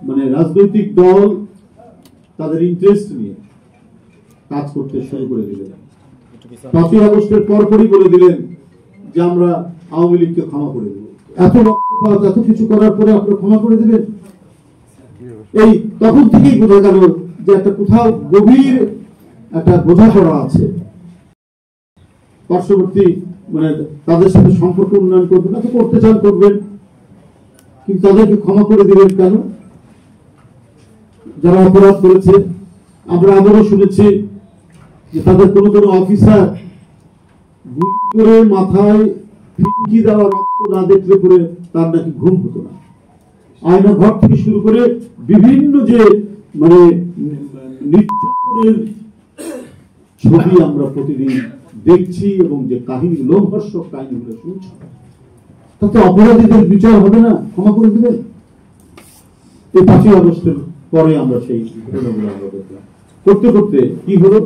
মানে রাজনৈতিক দল তাদের ইন্টারেস্ট নিয়ে কাজ করতে শুরু করে দিলেন। 5ই আগস্টের পরপরই বলে দিলেন যে আমরা আওয়ামী লীগকে ক্ষমা করে দেব। এত রক্তপাত, এত কিছু করার পরে আপনারা ক্ষমা করে দেবেন? এই তখন থেকেই বোঝা গেল যে একটা কোথাও গভীর একটা বোঝাপড়া আছে। পার্শ্ববর্তী মানে তাদের সাথে সম্পর্ক উন্নয়ন করবেন, না তো করতে চান করবেন, কিন্তু তাদেরকে ক্ষমা করে দিবেন কেন? যারা অপরাধ করেছে, আমরা আবারও শুনেছি যে তাদের কোনো কোনো অফিসার গুলি করে মাথায় ফিঙ্কি দেওয়া রক্ত না দেখলে পরে তার নাকি ঘুম হতো না। আয়না ঘর থেকে শুরু করে বিভিন্ন যে মানে নির্যাতনের ছবি আমরা প্রতিদিন দেখছি এবং যে কাহিনী, লোমহর্ষক কাহিনীগুলো শুনছি, তাতে অপরাধীদের বিচার হবে না? ক্ষমা করে দিবেন? এই 5ই আগস্টের পরে আমরা সেই ঘটনাগুলো আমরা দেখলাম। করতে করতে কি হলো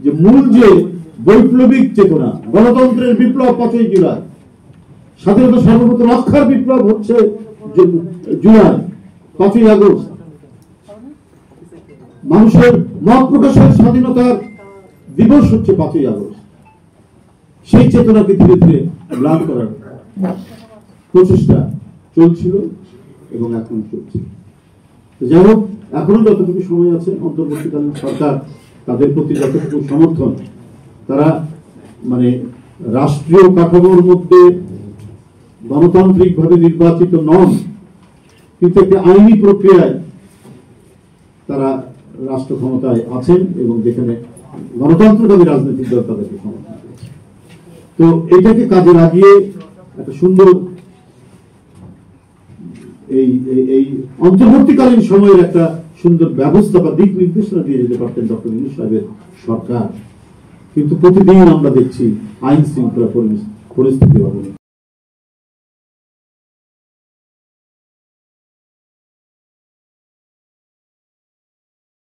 যে মূল যে বৈপ্লবিক চেতনা, গণতন্ত্রের বিপ্লব 5ই জুলাই, স্বাধীনতা সার্বভৌমত্ব রক্ষার বিপ্লব হচ্ছে জুলাই, 5ই আগস্ট, মানুষের মত প্রকাশের স্বাধীনতার দিবস হচ্ছে 5ই আগস্ট। সেই চেতনাকে ধীরে ধীরে ম্লান করার প্রচেষ্টা চলছিল এবং এখন চলছে। যাই হোক, এখনো যতটুকু সময় আছে, অন্তর্বর্তীকালীন সরকার তাদের প্রতি যতটুকু সমর্থন, তারা মানে রাষ্ট্রীয় কাঠামোর মধ্যে গণতান্ত্রিক ভাবে নির্বাচিত নন, কিন্তু একটি আইনি প্রক্রিয়ায় তারা রাষ্ট্র ক্ষমতায় আছেন এবং যেখানে গণতন্ত্রকামী রাজনৈতিক দল তাদেরকে সমর্থন করছে। তো এটাকে কাজে লাগিয়ে একটা সুন্দর এই অন্তর্বর্তীকালীন সময়ের একটা সুন্দর ব্যবস্থা বা দিক নির্দেশনা দিয়ে যেতে পারতেন ডক্টর ইউনূস সাহেবের সরকার, কিন্তু প্রতিদিন আমরা দেখছি আইন শৃঙ্খলা পরিস্থিতির অবনতি।